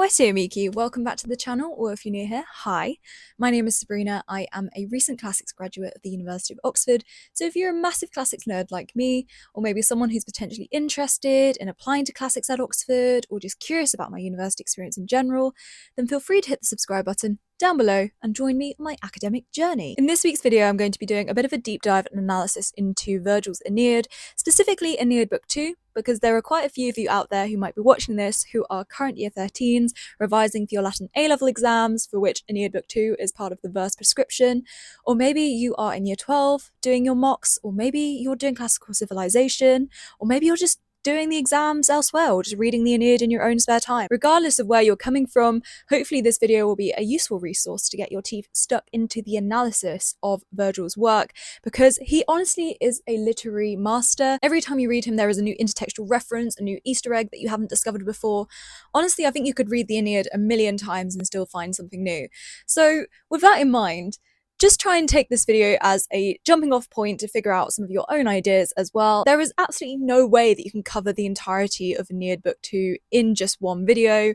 Salvete, amici. Welcome back to the channel, or if you're new here, hi. My name is Sabrina. I am a recent classics graduate at the University of Oxford, so if you're a massive classics nerd like me, or maybe someone who's potentially interested in applying to classics at Oxford, or just curious about my university experience in general, then feel free to hit the subscribe button down below and join me on my academic journey. In this week's video, I'm going to be doing a bit of a deep dive and analysis into Virgil's Aeneid, specifically Aeneid Book 2, because there are quite a few of you out there who might be watching this who are current year 13s revising for your Latin A-level exams, for which Aeneid Book 2 is part of the verse prescription, or maybe you are in year 12 doing your mocks, or maybe you're doing classical civilization, or maybe you're just doing the exams elsewhere or just reading the Aeneid in your own spare time. Regardless of where you're coming from, hopefully this video will be a useful resource to get your teeth stuck into the analysis of Virgil's work, because he honestly is a literary master. Every time you read him, there is a new intertextual reference, a new Easter egg that you haven't discovered before. Honestly, I think you could read the Aeneid a million times and still find something new. So with that in mind, just try and take this video as a jumping off point to figure out some of your own ideas as well. There is absolutely no way that you can cover the entirety of Aeneid Book 2 in just one video,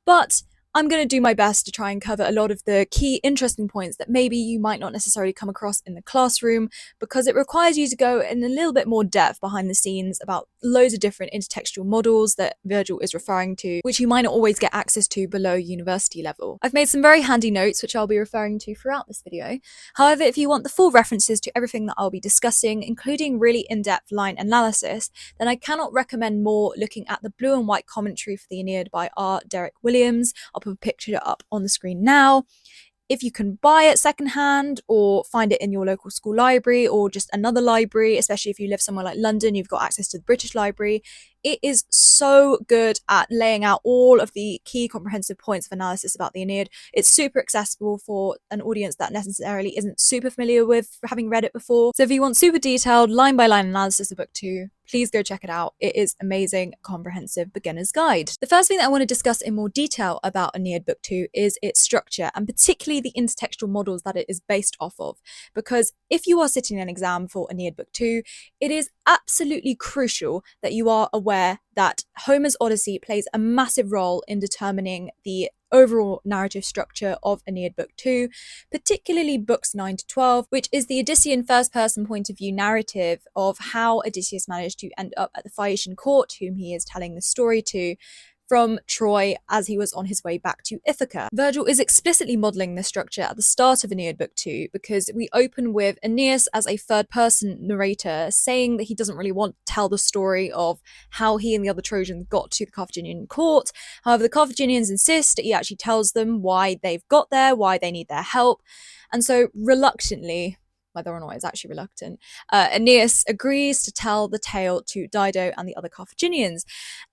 but I'm going to do my best to try and cover a lot of the key interesting points that maybe you might not necessarily come across in the classroom, because it requires you to go in a little bit more depth behind the scenes about loads of different intertextual models that Virgil is referring to, which you might not always get access to below university level. I've made some very handy notes which I'll be referring to throughout this video. However, if you want the full references to everything that I'll be discussing, including really in-depth line analysis, then I cannot recommend more looking at the blue and white commentary for the Aeneid by R. Derek Williams. I'll put a picture up on the screen now. If you can buy it secondhand or find it in your local school library or just another library, especially if you live somewhere like London, you've got access to the British Library. It is so good at laying out all of the key comprehensive points of analysis about the Aeneid. It's super accessible for an audience that necessarily isn't super familiar with having read it before. So if you want super detailed line-by-line analysis of Book 2, please go check it out. It is amazing, comprehensive beginner's guide. The first thing that I want to discuss in more detail about Aeneid Book 2 is its structure, and particularly the intertextual models that it is based off of. Because if you are sitting an exam for Aeneid Book 2, it is absolutely crucial that you are aware that Homer's Odyssey plays a massive role in determining the overall narrative structure of Aeneid Book 2, particularly books 9 to 12, which is the Odyssean first-person point of view narrative of how Odysseus managed to end up at the Phaeacian court, whom he is telling the story to, from Troy as he was on his way back to Ithaca. Virgil is explicitly modelling this structure at the start of Aeneid Book 2, because we open with Aeneas as a third-person narrator saying that he doesn't really want to tell the story of how he and the other Trojans got to the Carthaginian court. However, the Carthaginians insist that he actually tells them why they've got there, why they need their help, and so reluctantly, whether or not it's actually reluctant, Aeneas agrees to tell the tale to Dido and the other Carthaginians.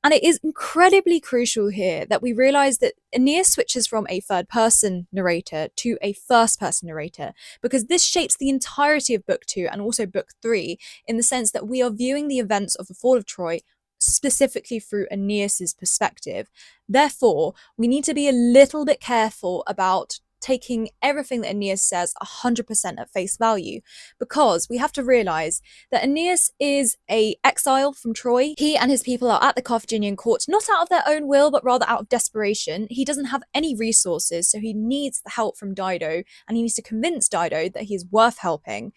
And it is incredibly crucial here that we realise that Aeneas switches from a third-person narrator to a first-person narrator, because this shapes the entirety of Book 2 and also Book 3, in the sense that we are viewing the events of the fall of Troy specifically through Aeneas's perspective. Therefore, we need to be a little bit careful about taking everything that Aeneas says 100% at face value, because we have to realise that Aeneas is an exile from Troy. He and his people are at the Carthaginian court, not out of their own will, but rather out of desperation. He doesn't have any resources, so he needs the help from Dido, and he needs to convince Dido that he is worth helping.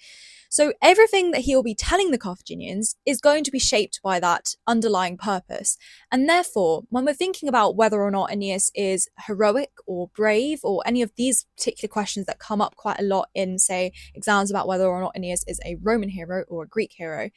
So everything that he'll be telling the Carthaginians is going to be shaped by that underlying purpose. And therefore, when we're thinking about whether or not Aeneas is heroic or brave, or any of these particular questions that come up quite a lot in, say, exams about whether or not Aeneas is a Roman hero or a Greek hero,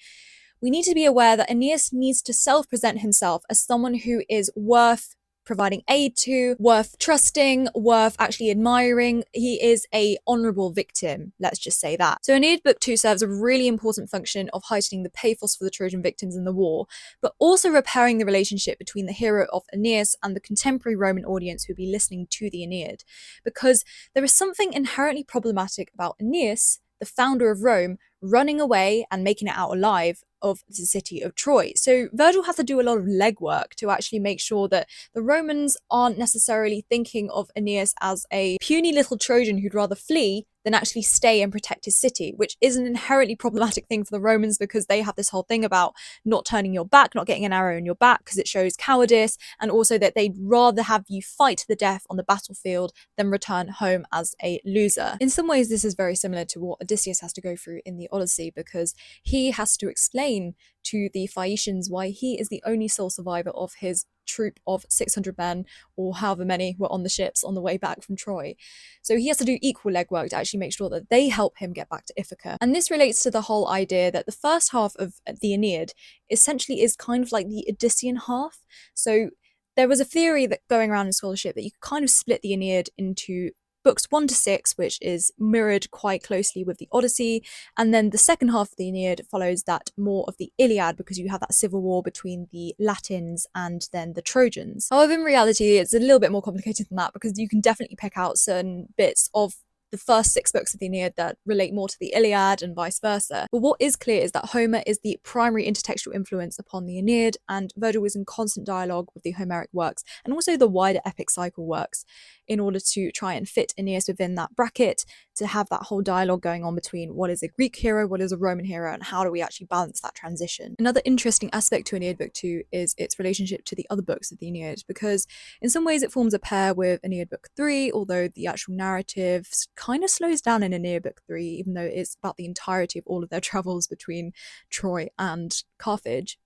we need to be aware that Aeneas needs to self-present himself as someone who is worth providing aid to, worth trusting, worth actually admiring. He is a honourable victim, let's just say that. So Aeneid Book 2 serves a really important function of heightening the pathos for the Trojan victims in the war, but also repairing the relationship between the hero of Aeneas and the contemporary Roman audience who would be listening to the Aeneid. Because there is something inherently problematic about Aeneas, the founder of Rome, running away and making it out alive of the city of Troy. So Virgil has to do a lot of legwork to actually make sure that the Romans aren't necessarily thinking of Aeneas as a puny little Trojan who'd rather flee than actually stay and protect his city, which is an inherently problematic thing for the Romans because they have this whole thing about not turning your back, not getting an arrow in your back because it shows cowardice, and also that they'd rather have you fight to the death on the battlefield than return home as a loser. In some ways, this is very similar to what Odysseus has to go through in the Odyssey, because he has to explain to the Phaeacians why he is the only sole survivor of his troop of 600 men, or however many were on the ships on the way back from Troy. So he has to do equal legwork to actually make sure that they help him get back to Ithaca. And this relates to the whole idea that the first half of the Aeneid essentially is kind of like the Odyssean half. So there was a theory that going around in scholarship that you could kind of split the Aeneid into books 1 to 6, which is mirrored quite closely with the Odyssey, and then the second half of the Aeneid follows that more of the Iliad, because you have that civil war between the Latins and then the Trojans. However, in reality, it's a little bit more complicated than that, because you can definitely pick out certain bits of the first 6 books of the Aeneid that relate more to the Iliad and vice versa. But what is clear is that Homer is the primary intertextual influence upon the Aeneid, and Virgil is in constant dialogue with the Homeric works and also the wider epic cycle works in order to try and fit Aeneas within that bracket, to have that whole dialogue going on between what is a Greek hero, what is a Roman hero, and how do we actually balance that transition. Another interesting aspect to Aeneid Book 2 is its relationship to the other books of the Aeneid, because in some ways it forms a pair with Aeneid Book 3, although the actual narrative kind of slows down in Aeneid Book 3, even though it's about the entirety of all of their travels between Troy and Carthage.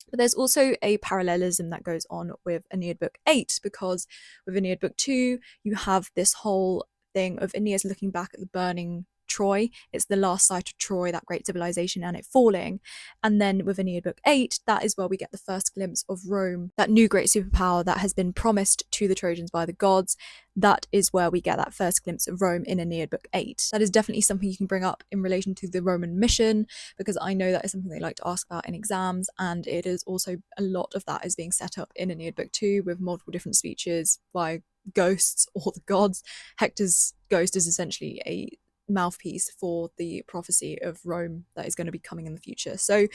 But there's also a parallelism that goes on with Aeneid Book 8, because with Aeneid Book 2, you have this whole thing of Aeneas looking back at the burning Troy. It's the last sight of Troy, that great civilization, and it falling. And then with Aeneid Book 8, that is where we get the first glimpse of Rome, that new great superpower that has been promised to the Trojans by the gods. That is where we get that first glimpse of Rome in Aeneid Book 8. That is definitely something you can bring up in relation to the Roman mission, because I know that is something they like to ask about in exams, and it is also a lot of that is being set up in Aeneid Book 2 with multiple different speeches by ghosts or the gods. Hector's ghost is essentially a mouthpiece for the prophecy of Rome that is going to be coming in the future. So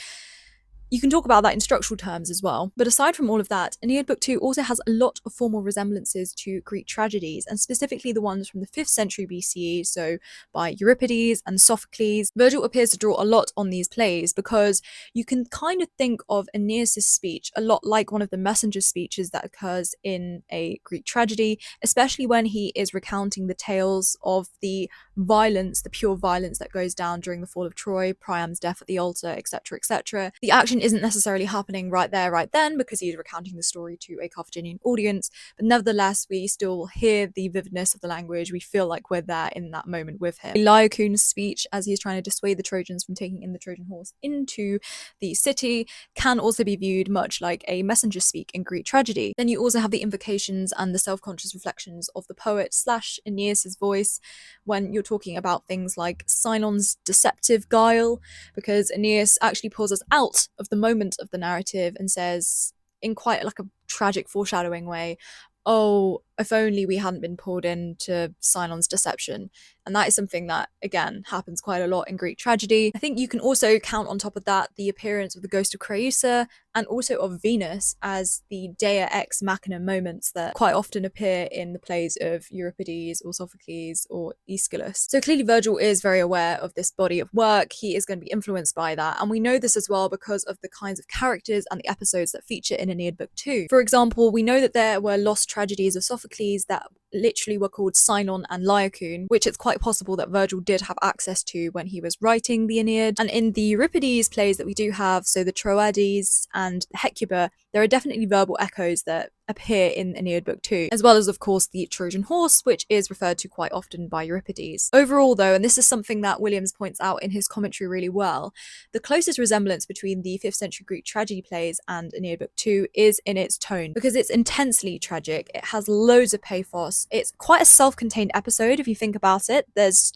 you can talk about that in structural terms as well. But aside from all of that, Aeneid Book 2 also has a lot of formal resemblances to Greek tragedies, and specifically the ones from the 5th century BCE, so by Euripides and Sophocles. Virgil appears to draw a lot on these plays because you can kind of think of Aeneas' speech a lot like one of the messenger speeches that occurs in a Greek tragedy, especially when he is recounting the tales of the violence, the pure violence that goes down during the fall of Troy, Priam's death at the altar, etc., etc. The action isn't necessarily happening right there, right then, because he's recounting the story to a Carthaginian audience, but nevertheless, we still hear the vividness of the language. We feel like we're there in that moment with him. Laocoon's speech, as he's trying to dissuade the Trojans from taking in the Trojan horse into the city, can also be viewed much like a messenger speak in Greek tragedy. Then you also have the invocations and the self-conscious reflections of the poet / Aeneas' voice when you're talking about things like Sinon's deceptive guile, because Aeneas actually pulls us out of the moment of the narrative and says, in quite like a tragic foreshadowing way, oh, if only we hadn't been pulled into Sinon's deception. And that is something that, again, happens quite a lot in Greek tragedy. I think you can also count on top of that the appearance of the ghost of Creusa and also of Venus as the Dea ex machina moments that quite often appear in the plays of Euripides or Sophocles or Aeschylus. So clearly Virgil is very aware of this body of work. He is going to be influenced by that. And we know this as well because of the kinds of characters and the episodes that feature in Aeneid Book 2. For example, we know that there were lost tragedies of Sophocles that literally were called Sinon and Laocoon, which it's quite possible that Virgil did have access to when he was writing the Aeneid. And in the Euripides plays that we do have, so the Troades and the Hecuba, there are definitely verbal echoes that appear in Aeneid Book 2, as well as, of course, the Trojan horse, which is referred to quite often by Euripides. Overall, though, and this is something that Williams points out in his commentary really well, the closest resemblance between the 5th century Greek tragedy plays and Aeneid Book 2 is in its tone, because it's intensely tragic. It has loads of pathos. It's quite a self-contained episode if you think about it.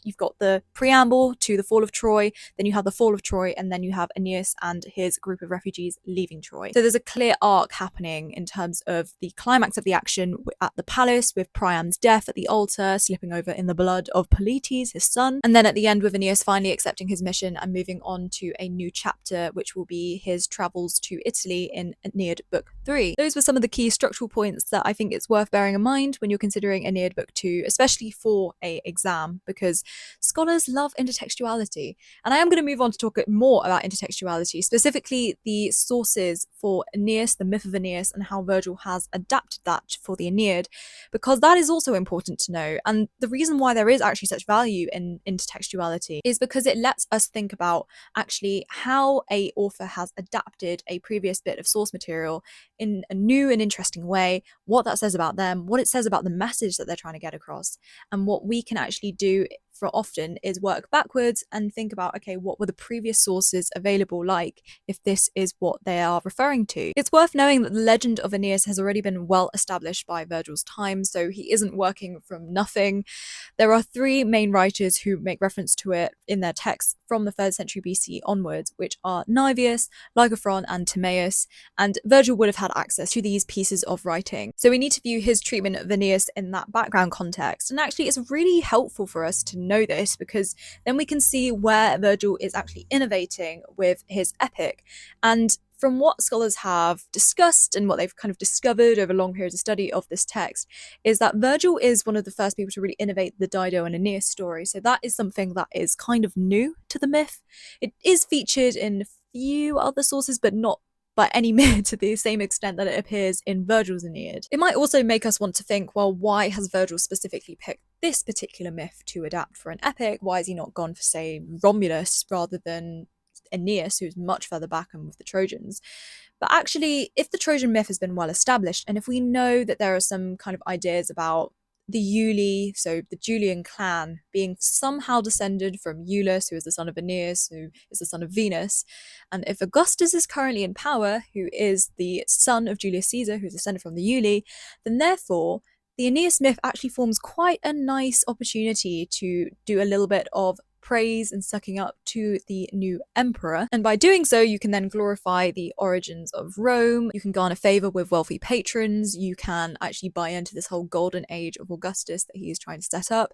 You've got the preamble to the fall of Troy, then you have the fall of Troy, and then you have Aeneas and his group of refugees leaving Troy. So there's a clear arc happening in terms of the the climax of the action at the palace with Priam's death at the altar, slipping over in the blood of Polites, his son, and then at the end with Aeneas finally accepting his mission and moving on to a new chapter, which will be his travels to Italy in Aeneid Book 3. Those were some of the key structural points that I think it's worth bearing in mind when you're considering Aeneid Book 2, especially for an exam, because scholars love intertextuality. And I am going to move on to talk more about intertextuality, specifically the sources for Aeneas, the myth of Aeneas, and how Virgil has adapted that for the Aeneid, because that is also important to know. And the reason why there is actually such value in intertextuality is because it lets us think about actually how a author has adapted a previous bit of source material in a new and interesting way, what that says about them, what it says about the message that they're trying to get across, and what we can actually do for often is work backwards and think about, okay, what were the previous sources available like if this is what they are referring to. It's worth knowing that the legend of Aeneas has already been well established by Virgil's time, so he isn't working from nothing. There are three main writers who make reference to it in their texts from the 3rd century BC onwards, which are Naevius, Lycophron, and Timaeus, and Virgil would have had access to these pieces of writing. So we need to view his treatment of Aeneas in that background context, and actually it's really helpful for us to know this, because then we can see where Virgil is actually innovating with his epic. And from what scholars have discussed and what they've kind of discovered over long periods of study of this text, is that Virgil is one of the first people to really innovate the Dido and Aeneas story. So that is something that is kind of new to the myth. It is featured in a few other sources, but not by any myth to the same extent that it appears in Virgil's Aeneid. It might also make us want to think, well, why has Virgil specifically picked this particular myth to adapt for an epic? Why has he not gone for, say, Romulus rather than Aeneas, who's much further back and with the Trojans? But actually, if the Trojan myth has been well established, and if we know that there are some kind of ideas about the Iuli, so the Julian clan, being somehow descended from Iulus, who is the son of Aeneas, who is the son of Venus, and if Augustus is currently in power, who is the son of Julius Caesar, who's descended from the Iuli, then therefore the Aeneas myth actually forms quite a nice opportunity to do a little bit of praise and sucking up to the new emperor. And by doing so, you can then glorify the origins of Rome, you can garner favour with wealthy patrons, you can actually buy into this whole golden age of Augustus that he is trying to set up.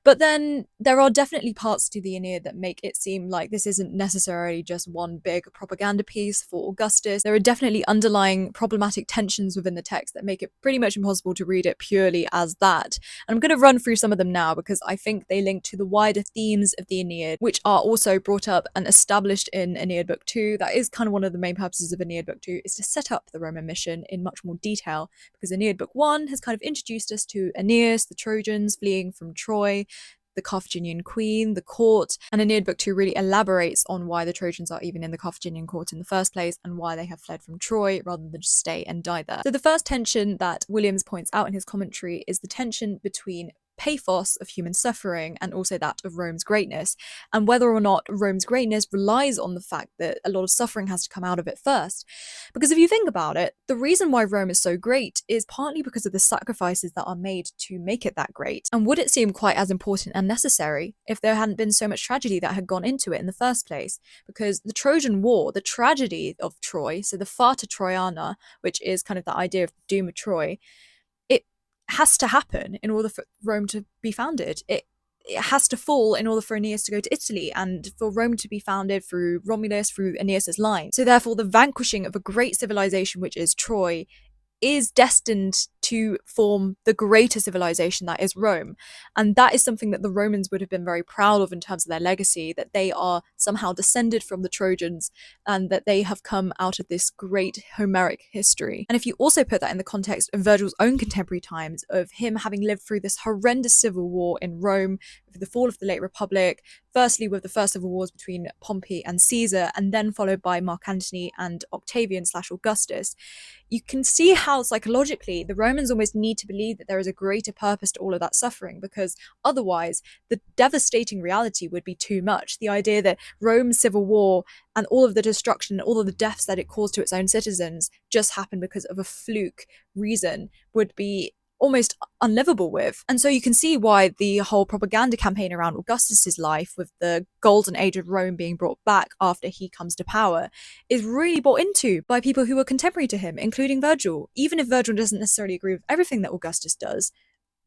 But then there are definitely parts to the Aeneid that make it seem like this isn't necessarily just one big propaganda piece for Augustus. There are definitely underlying problematic tensions within the text that make it pretty much impossible to read it purely as that. And I'm going to run through some of them now because I think they link to the wider themes of the Aeneid, which are also brought up and established in Aeneid Book 2. That is kind of one of the main purposes of Aeneid Book 2, is to set up the Roman mission in much more detail, because Aeneid Book 1 has kind of introduced us to Aeneas, the Trojans fleeing from Troy, the Carthaginian queen, the court, and Aeneid Book 2 really elaborates on why the Trojans are even in the Carthaginian court in the first place and why they have fled from Troy rather than just stay and die there. So the first tension that Williams points out in his commentary is the tension between pathos of human suffering and also that of Rome's greatness, and whether or not Rome's greatness relies on the fact that a lot of suffering has to come out of it first. Because if you think about it, the reason why Rome is so great is partly because of the sacrifices that are made to make it that great. And would it seem quite as important and necessary if there hadn't been so much tragedy that had gone into it in the first place? Because the Trojan War, the tragedy of Troy, so the Fata Troiana, which is kind of the idea of the doom of Troy, has to happen in order for Rome to be founded. It has to fall in order for Aeneas to go to Italy and for Rome to be founded through Romulus, through Aeneas's line. So therefore the vanquishing of a great civilization, which is Troy, is destined to form the greater civilization that is Rome. And that is something that the Romans would have been very proud of in terms of their legacy, that they are somehow descended from the Trojans and that they have come out of this great Homeric history. And if you also put that in the context of Virgil's own contemporary times, of him having lived through this horrendous civil war in Rome, with the fall of the late Republic, firstly with the first civil wars between Pompey and Caesar, and then followed by Mark Antony and Octavian/Augustus, you can see how psychologically the Romans almost need to believe that there is a greater purpose to all of that suffering, because otherwise the devastating reality would be too much. The idea that Rome's civil war and all of the destruction, all of the deaths that it caused to its own citizens just happened because of a fluke reason would be almost unlivable with. And so you can see why the whole propaganda campaign around Augustus's life, with the golden age of Rome being brought back after he comes to power, is really bought into by people who were contemporary to him, including Virgil. Even if Virgil doesn't necessarily agree with everything that Augustus does,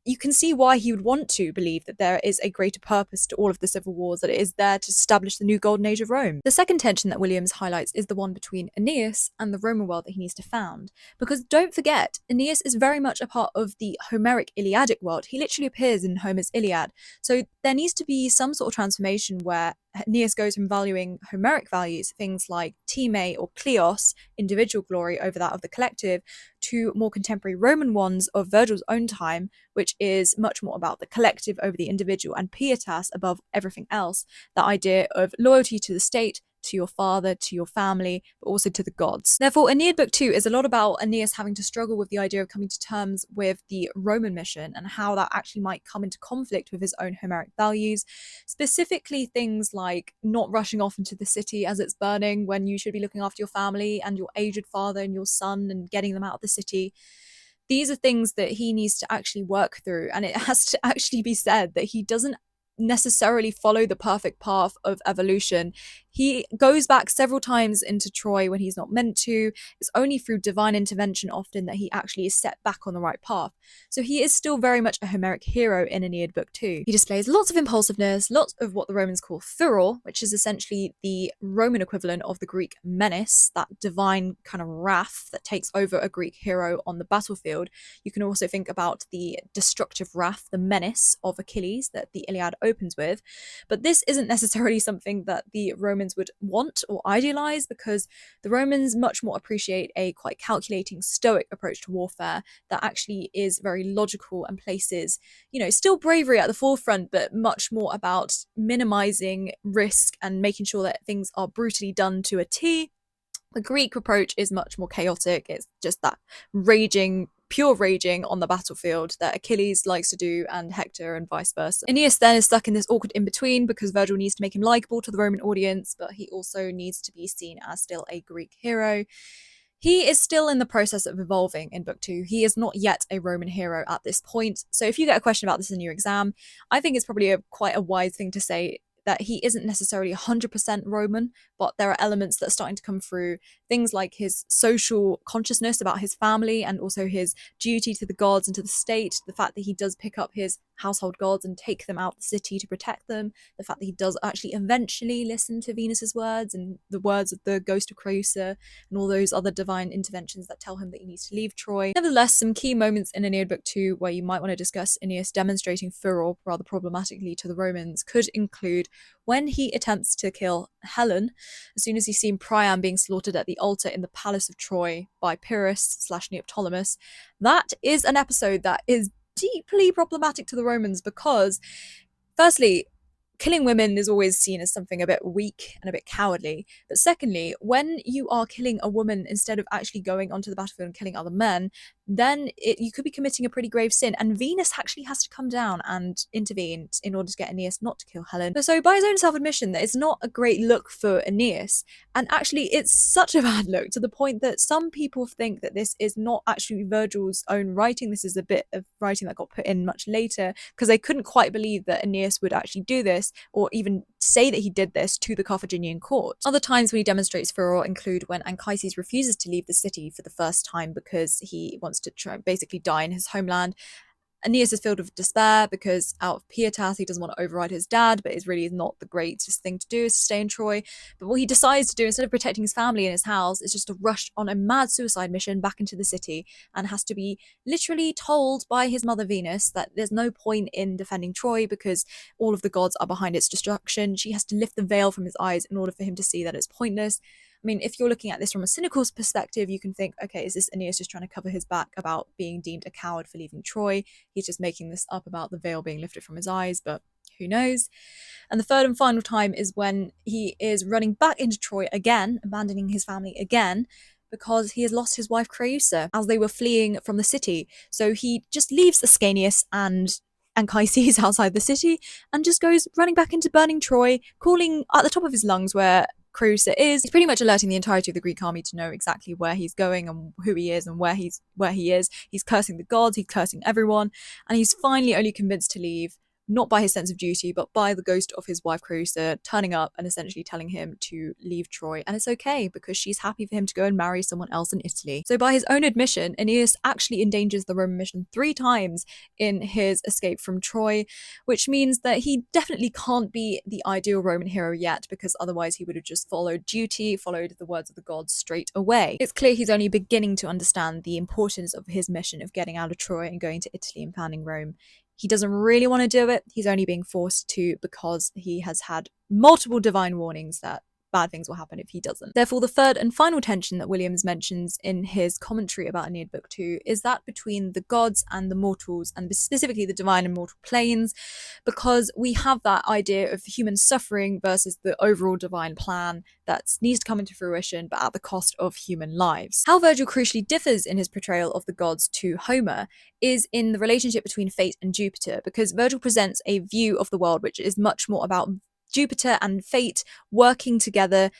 you can see why he would want to believe that there is a greater purpose to all of the civil wars, that it is there to establish the new golden age of Rome. The second tension that Williams highlights is the one between Aeneas and the Roman world that he needs to found. Because don't forget, Aeneas is very much a part of the Homeric Iliadic world. He literally appears in Homer's Iliad. So there needs to be some sort of transformation where Aeneas goes from valuing Homeric values, things like time or kleos, individual glory, over that of the collective, to more contemporary Roman ones of Virgil's own time, which is much more about the collective over the individual, and pietas above everything else, that idea of loyalty to the state, to your father, to your family, but also to the gods. Therefore, Aeneid Book 2 is a lot about Aeneas having to struggle with the idea of coming to terms with the Roman mission and how that actually might come into conflict with his own Homeric values, specifically things like not rushing off into the city as it's burning when you should be looking after your family and your aged father and your son and getting them out of the city. These are things that he needs to actually work through, and it has to actually be said that he doesn't necessarily follow the perfect path of evolution. He goes back several times into Troy when he's not meant to. It's only through divine intervention often that he actually is set back on the right path. So he is still very much a Homeric hero in Aeneid Book 2. He displays lots of impulsiveness, lots of what the Romans call furor, which is essentially the Roman equivalent of the Greek menace, that divine kind of wrath that takes over a Greek hero on the battlefield. You can also think about the destructive wrath, the menace of Achilles that the Iliad opens with. But this isn't necessarily something that the Romans would want or idealize, because the Romans much more appreciate a quite calculating, stoic approach to warfare that actually is very logical and places, still bravery at the forefront, but much more about minimizing risk and making sure that things are brutally done to a T. The Greek approach is much more chaotic. It's just that pure raging on the battlefield that Achilles likes to do, and Hector, and vice versa. Aeneas then is stuck in this awkward in-between because Virgil needs to make him likeable to the Roman audience, but he also needs to be seen as still a Greek hero. He is still in the process of evolving in Book 2. He is not yet a Roman hero at this point. So if you get a question about this in your exam, I think it's probably quite a wise thing to say that he isn't necessarily 100% Roman, but there are elements that are starting to come through. Things like his social consciousness about his family, and also his duty to the gods and to the state, the fact that he does pick up his household gods and take them out of the city to protect them, the fact that he does actually eventually listen to Venus's words and the words of the ghost of Creusa and all those other divine interventions that tell him that he needs to leave Troy. Nevertheless, some key moments in Aeneid Book 2 where you might want to discuss Aeneas demonstrating furor rather problematically to the Romans could include when he attempts to kill Helen, as soon as he's seen Priam being slaughtered at the altar in the palace of Troy by Pyrrhus/Neoptolemus. That is an episode that is deeply problematic to the Romans because, firstly, killing women is always seen as something a bit weak and a bit cowardly. But secondly, when you are killing a woman instead of actually going onto the battlefield and killing other men, then you could be committing a pretty grave sin. And Venus actually has to come down and intervene in order to get Aeneas not to kill Helen. So by his own self-admission, that it's not a great look for Aeneas. And actually, it's such a bad look to the point that some people think that this is not actually Virgil's own writing. This is a bit of writing that got put in much later, because they couldn't quite believe that Aeneas would actually do this, or even say that he did this to the Carthaginian court. Other times when he demonstrates furor include when Anchises refuses to leave the city for the first time because he wants to basically die in his homeland. Aeneas is filled with despair because out of pietas he doesn't want to override his dad, but it really is not the greatest thing to do is to stay in Troy. But what he decides to do, instead of protecting his family and his house, is just to rush on a mad suicide mission back into the city, and has to be literally told by his mother Venus that there's no point in defending Troy because all of the gods are behind its destruction. She has to lift the veil from his eyes in order for him to see that it's pointless. I mean, if you're looking at this from a cynical perspective, you can think, okay, is this Aeneas just trying to cover his back about being deemed a coward for leaving Troy? He's just making this up about the veil being lifted from his eyes, but who knows? And the third and final time is when he is running back into Troy again, abandoning his family again, because he has lost his wife Creusa as they were fleeing from the city. So he just leaves Ascanius and Anchises outside the city and just goes running back into burning Troy, calling at the top of his lungs where Creusa is. He's pretty much alerting the entirety of the Greek army to know exactly where he's going and who he is and where he is. He's cursing the gods, he's cursing everyone, and he's finally only convinced to leave, not by his sense of duty, but by the ghost of his wife Creusa turning up and essentially telling him to leave Troy. And it's okay, because she's happy for him to go and marry someone else in Italy. So by his own admission, Aeneas actually endangers the Roman mission 3 times in his escape from Troy, which means that he definitely can't be the ideal Roman hero yet, because otherwise he would have just followed duty, followed the words of the gods straight away. It's clear he's only beginning to understand the importance of his mission of getting out of Troy and going to Italy and founding Rome. He doesn't really want to do it. He's only being forced to because he has had multiple divine warnings that bad things will happen if he doesn't. Therefore, the third and final tension that Williams mentions in his commentary about Aeneid Book 2 is that between the gods and the mortals, and specifically the divine and mortal planes, because we have that idea of human suffering versus the overall divine plan that needs to come into fruition, but at the cost of human lives. How Virgil crucially differs in his portrayal of the gods to Homer is in the relationship between fate and Jupiter, because Virgil presents a view of the world which is much more about Jupiter and fate working together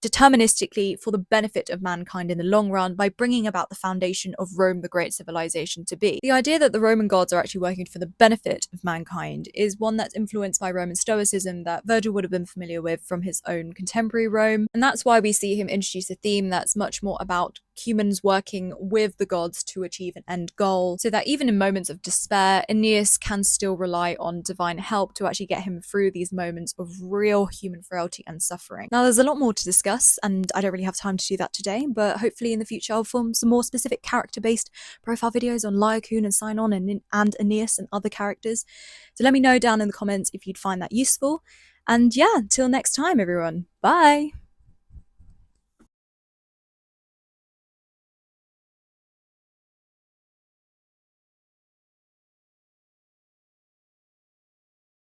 deterministically for the benefit of mankind in the long run by bringing about the foundation of Rome, the great civilization to be. The idea that the Roman gods are actually working for the benefit of mankind is one that's influenced by Roman Stoicism that Virgil would have been familiar with from his own contemporary Rome, and that's why we see him introduce a theme that's much more about humans working with the gods to achieve an end goal, so that even in moments of despair, Aeneas can still rely on divine help to actually get him through these moments of real human frailty and suffering. Now, there's a lot more to discuss, and I don't really have time to do that today, but hopefully in the future I'll film some more specific character-based profile videos on Laocoon and Sinon and Aeneas and other characters. So let me know down in the comments if you'd find that useful. And yeah, until next time, everyone. Bye!